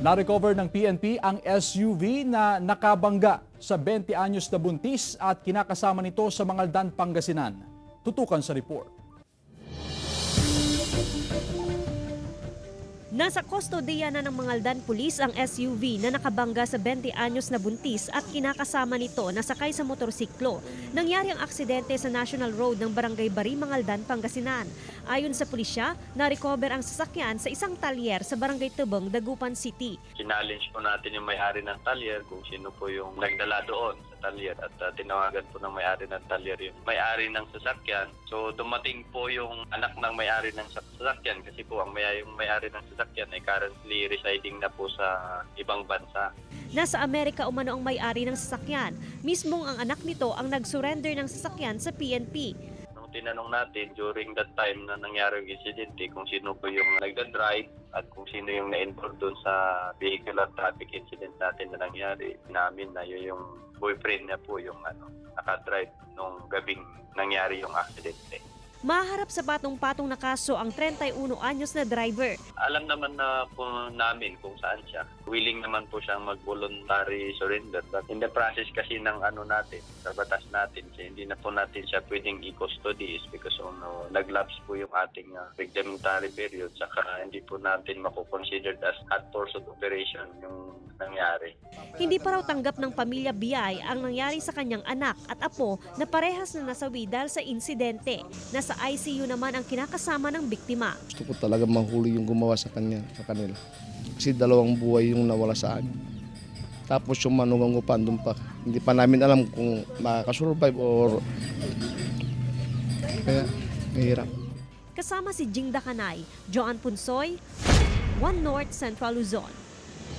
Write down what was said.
Na-recover ng PNP ang SUV na nakabangga sa 20 anyos na buntis at kinakasama nito sa Mangaldan, Pangasinan. Tutukan sa report. Nasa kustodiya na ng Mangaldan Police ang SUV na nakabangga sa 20 anyos na buntis at kinakasama nito na sakay sa motorsiklo. Nangyari ang aksidente sa National Road ng Barangay Bari, Mangaldan, Pangasinan. Ayon sa pulisya, na-recover ang sasakyan sa isang talyer sa Barangay Tubong, Dagupan City. Challenge po natin yung may-ari ng talyer kung sino po yung nagdala doon sa talyer at tinawagan po ng may-ari ng talyer yung may-ari ng sasakyan. So dumating po yung anak ng may-ari ng sasakyan kasi po ang may-ari ng sasakyan ay currently residing na po sa ibang bansa. Nasa Amerika umano ang may-ari ng sasakyan. Mismong ang anak nito ang nag-surrender ng sasakyan sa PNP. Nung tinanong natin during that time na nangyari yung insidente kung sino po yung nagda-drive at kung sino yung na-involved doon sa vehicular traffic incident natin na nangyari, namin na yun yung boyfriend niya po yung nakadrive nung gabing nangyari yung aksidente. Maharap sa patong-patong na kaso ang 31 anyos na driver. Alam naman na po namin kung saan siya. Willing naman po siyang mag-voluntary surrender. But in the process kasi ng natin, sa batas natin, hindi na po natin siya pwedeng i-custody is because nag-lapse po yung ating reglementary period saka hindi po natin mako-considered as at pursuit operation yung nangyari. Hindi pa raw tanggap ng pamilya Biyay ang nangyari sa kanyang anak at apo na parehas na nasawi dahil sa insidente. Nasa ICU naman ang kinakasama ng biktima. Gusto ko talaga mahuli yung gumawa sa kanila. Kasi 2 buhay yung nawala sa amin. Tapos yung manugang doon pa. Hindi pa namin alam kung makakasurvive or kaya mahirap. Kasama si Jing Dakanay, Joan Punsoy, One North Central Luzon.